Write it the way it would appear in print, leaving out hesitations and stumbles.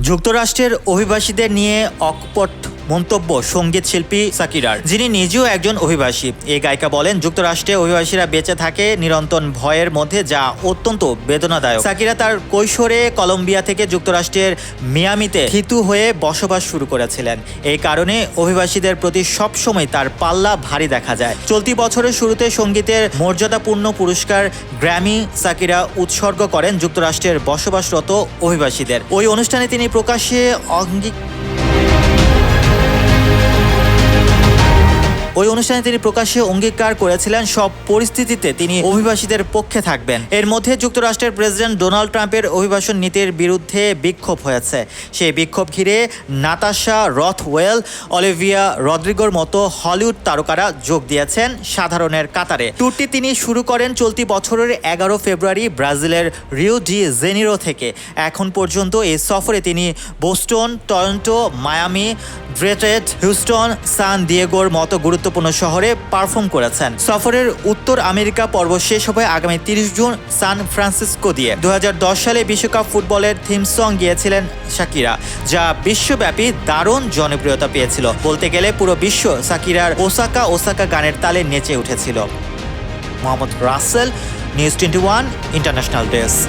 যুক্তরাষ্ট্রের অভিবাসীদের নিয়ে অকপট মন্তব্য সঙ্গীত শিল্পী শাকিরার, যিনি নিজেও একজন অভিবাসী। এই গায়িকা বলেন, যুক্তরাষ্ট্রে অভিবাসীরা বেঁচে থাকে নিরন্তর ভয়ের মধ্যে, যা অত্যন্ত বেদনাদায়ক। শাকিরা তার কৈশোরে কলম্বিয়া থেকে যুক্তরাষ্ট্রের মিয়ামিতে থিতু হয়ে বসবাস শুরু করেছিলেন। এই কারণে অভিবাসীদের প্রতি সবসময় তার পাল্লা ভারী দেখা যায়। চলতি বছরের শুরুতে সঙ্গীতের মর্যাদাপূর্ণ পুরস্কার গ্র্যামি শাকিরা উৎসর্গ করেন যুক্তরাষ্ট্রের বসবাসরত অভিবাসীদের। ওই অনুষ্ঠানে তিনি প্রকাশ্যে অঙ্গীকার করেছিলেন সব পরিস্থিতিতে তিনি অভিবাসীদের পক্ষে থাকবেন। এর মধ্যে যুক্তরাষ্ট্রের প্রেসিডেন্ট ডোনাল্ড ট্রাম্পের অভিবাসন নীতির বিরুদ্ধে বিক্ষোভ হয়েছে। সেই বিক্ষোভ ঘিরে নাতাশা রথওয়েল, অলিভিয়া রদ্রিগোর মতো হলিউড তারকারা যোগ দিয়েছেন সাধারণের কাতারে। ট্যুরটি তিনি শুরু করেন চলতি বছরের 11 ফেব্রুয়ারি ব্রাজিলের রিও ডি জেনিরো থেকে। এখন পর্যন্ত এই সফরে তিনি Boston, Toronto, Miami, Detroit, Houston, San দিয়েগোর মতো গুরুত্বপূর্ণ শহরে পারফর্ম করেছেন। সফরের উত্তর আমেরিকা পর্ব শেষ হবে আগামী 30 জুন সান ফ্রান্সিসকো দিয়ে। 2010 সালে বিশ্বকাপ ফুটবলের থিম সং গিয়েছিলেন শাকিরা, যা বিশ্বব্যাপী দারুণ জনপ্রিয়তা পেয়েছিল। বলতে গেলে পুরো বিশ্ব শাকিরার ওসাকা ওসাকা গানের তালে নেচে উঠেছিল। Mohammad Rassel, news 21 international desk.